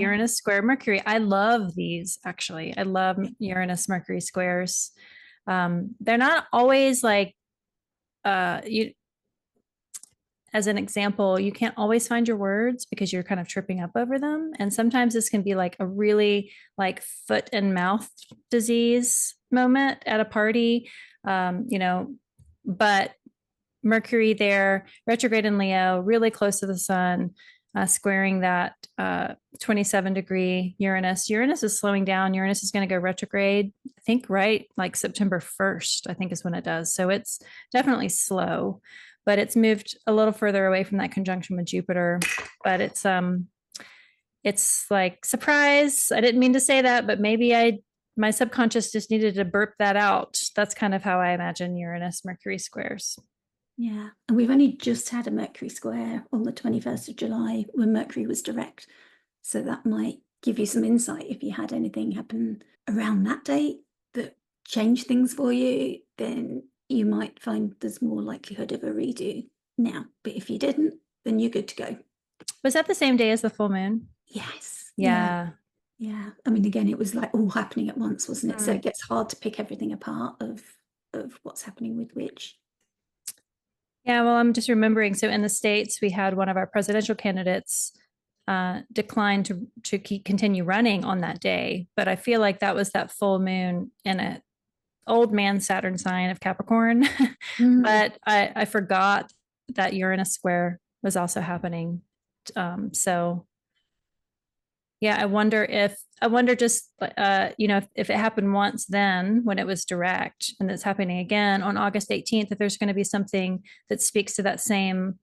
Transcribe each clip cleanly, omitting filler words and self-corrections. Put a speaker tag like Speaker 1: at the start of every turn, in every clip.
Speaker 1: Uranus square Mercury. I love these actually. I love Uranus Mercury squares. They're not always like you as an example, you can't always find your words because you're kind of tripping up over them. And sometimes this can be like a really like foot and mouth disease moment at a party. But Mercury there, retrograde in Leo, really close to the sun, squaring that 27-degree Uranus. Uranus is slowing down. Uranus is going to go retrograde, I think, right? Like September 1st, I think is when it does. So it's definitely slow, but it's moved a little further away from that conjunction with Jupiter. But it's like, surprise. I didn't mean to say that, but maybe my subconscious just needed to burp that out. That's kind of how I imagine Uranus Mercury squares.
Speaker 2: Yeah, and we've only just had a Mercury square on the 21st of July when Mercury was direct. So that might give you some insight if you had anything happen around that date that changed things for you, then you might find there's more likelihood of a redo now. But if you didn't, then you're good to go.
Speaker 1: Was that the same day as the full moon?
Speaker 2: Yes.
Speaker 1: Yeah.
Speaker 2: Yeah. I mean, again, it was like all happening at once, wasn't it? So it gets hard to pick everything apart of what's happening with which.
Speaker 1: Yeah, well, I'm just remembering. So in the States, we had one of our presidential candidates decline to continue running on that day. But I feel like that was that full moon in an old man Saturn sign of Capricorn. But I forgot that Uranus square was also happening. So yeah, I wonder just, if it happened once then when it was direct and it's happening again on August 18th, if there's going to be something that speaks to that same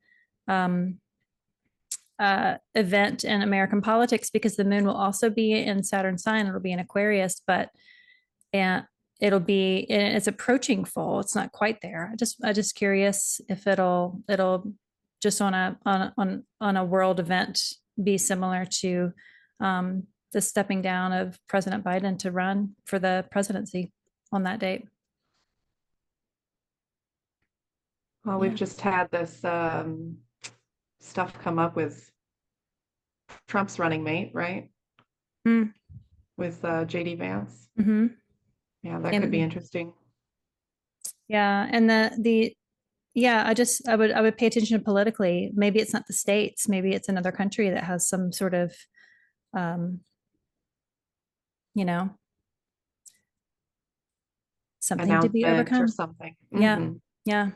Speaker 1: event in American politics, because the moon will also be in Saturn sign. It'll be in Aquarius, and it's approaching full. It's not quite there. I just curious if it'll just on a world event be similar to the stepping down of President Biden to run for the presidency on that date.
Speaker 3: Well, we've just had this stuff come up with Trump's running mate, right? With JD Vance. Yeah, that could be interesting.
Speaker 1: Yeah, and I would pay attention politically. Maybe it's not the States. Maybe it's another country that has some sort of, something to be overcome.
Speaker 3: Or something.
Speaker 1: Yeah, yeah.